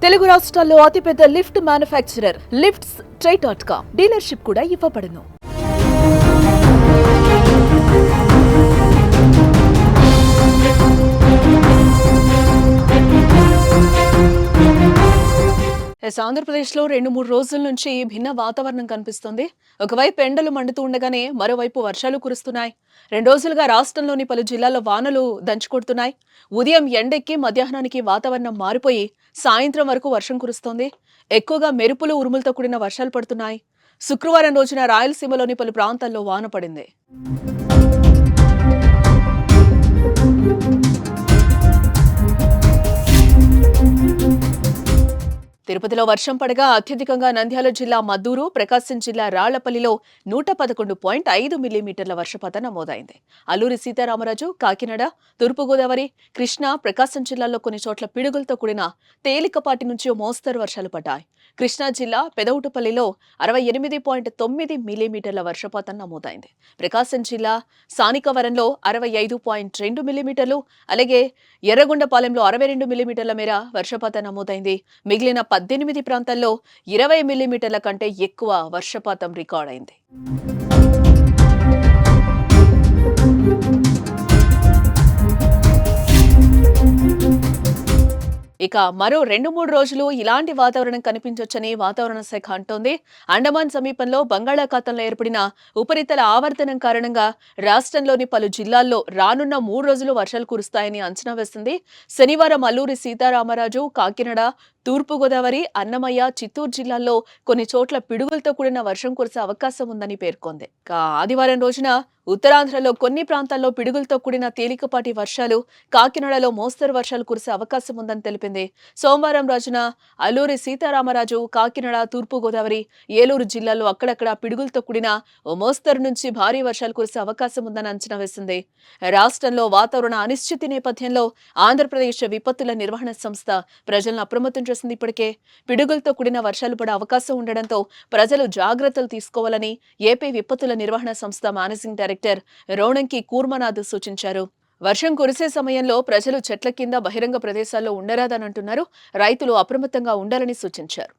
తెలుగు రాష్ట్రాల్లో అతిపెద్ద lift manufacturer lifts ట్రై.com dealership కూడా ఇవ్వబడును. ఆంధ్రప్రదేశ్లో 2-3 రోజుల నుంచి భిన్న వాతావరణం కనిపిస్తోంది. ఒకవైపు ఎండలు మండుతూ ఉండగానే మరోవైపు వర్షాలు కురుస్తున్నాయి. 2 రోజులుగా రాష్ట్రంలోని పలు జిల్లాల్లో వానలు దంచుకొడుతున్నాయి. ఉదయం ఎండెక్కి మధ్యాహ్నానికి వాతావరణం మారిపోయి సాయంత్రం వరకు వర్షం కురుస్తోంది. ఎక్కువగా మెరుపులు ఉరుములతో కూడిన వర్షాలు పడుతున్నాయి. శుక్రవారం రోజున రాయలసీమలోని పలు ప్రాంతాల్లో వాన పడింది. తిరుపతిలో వర్షం పడగా అత్యధికంగా నంద్యాల జిల్లా మద్దూరు, ప్రకాశం జిల్లా రాళ్లపల్లిలో 111.5 మిల్లీమీటర్ల వర్షపాతం నమోదైంది. అల్లూరి సీతారామరాజు, కాకినాడ, తూర్పుగోదావరి, కృష్ణా, ప్రకాశం జిల్లాల్లో కొన్ని చోట్ల పిడుగులతో కూడిన తేలికపాటి నుంచి మోస్తరు వర్షాలు పడ్డాయి. కృష్ణా జిల్లా పెదవుటుపల్లిలో 68.9 మిల్లీమీటర్ల వర్షపాతం నమోదైంది. ప్రకాశం జిల్లా సానికవరంలో 65.2 మిల్లీమీటర్లు, అలాగే ఎర్రగొండపాలెంలో 62 మిల్లీమీటర్ల మేర వర్షపాతం నమోదైంది. మిగిలిన 18 ప్రాంతాల్లో 20 మిల్లీమీటర్ల కంటే ఎక్కువ వర్షపాతం రికార్డైంది. ఇక మరో 2-3 రోజులు ఇలాంటి వాతావరణం కనిపించొచ్చని వాతావరణ శాఖ అంటోంది. అండమాన్ సమీపంలో బంగాళాఖాతంలో ఏర్పడిన ఉపరితల ఆవర్తనం కారణంగా రాష్ట్రంలోని పలు జిల్లాల్లో రానున్న 3 రోజులు వర్షాలు కురుస్తాయని అంచనా వేసింది. శనివారం అల్లూరి సీతారామరాజు, కాకినాడ, తూర్పుగోదావరి, అన్నమయ్య, చిత్తూరు జిల్లాల్లో కొన్ని చోట్ల పిడుగులతో కూడిన వర్షం కురిసే అవకాశం ఉందని పేర్కొంది. ఇక ఆదివారం రోజున ఉత్తరాంధ్రలో కొన్ని ప్రాంతాల్లో పిడుగులతో కూడిన తేలికపాటి వర్షాలు, కాకినాడలో మోస్తరు వర్షాలు కురిసే అవకాశం ఉందని తెలిపింది. సోమవారం రోజున అల్లూరి సీతారామరాజు, కాకినాడ, తూర్పుగోదావరి, ఏలూరు జిల్లాల్లో అక్కడక్కడ పిడుగులతో కూడిన ఓ మోస్తరు నుంచి భారీ వర్షాలు కురిసే అవకాశం ఉందని అంచనా వేసింది. రాష్ట్రంలో వాతావరణ అనిశ్చితి నేపథ్యంలో ఆంధ్రప్రదేశ్ విపత్తుల నిర్వహణ సంస్థ ప్రజలను అప్రమత్తం చేసింది. ఇప్పటికే పిడుగులతో కూడిన వర్షాలు పడే అవకాశం ఉండడంతో ప్రజలు జాగ్రత్తలు తీసుకోవాలని ఏపీ విపత్తుల నిర్వహణ సంస్థ మేనేజింగ్ డైరెక్టర్ రోణంకి కూర్మనాథ్ సూచించారు. వర్షం కురిసే సమయంలో ప్రజలు చెట్ల కింద, బహిరంగ ప్రదేశాల్లో ఉండరాదనంటున్నారు. రైతులు అప్రమత్తంగా ఉండాలని సూచించారు.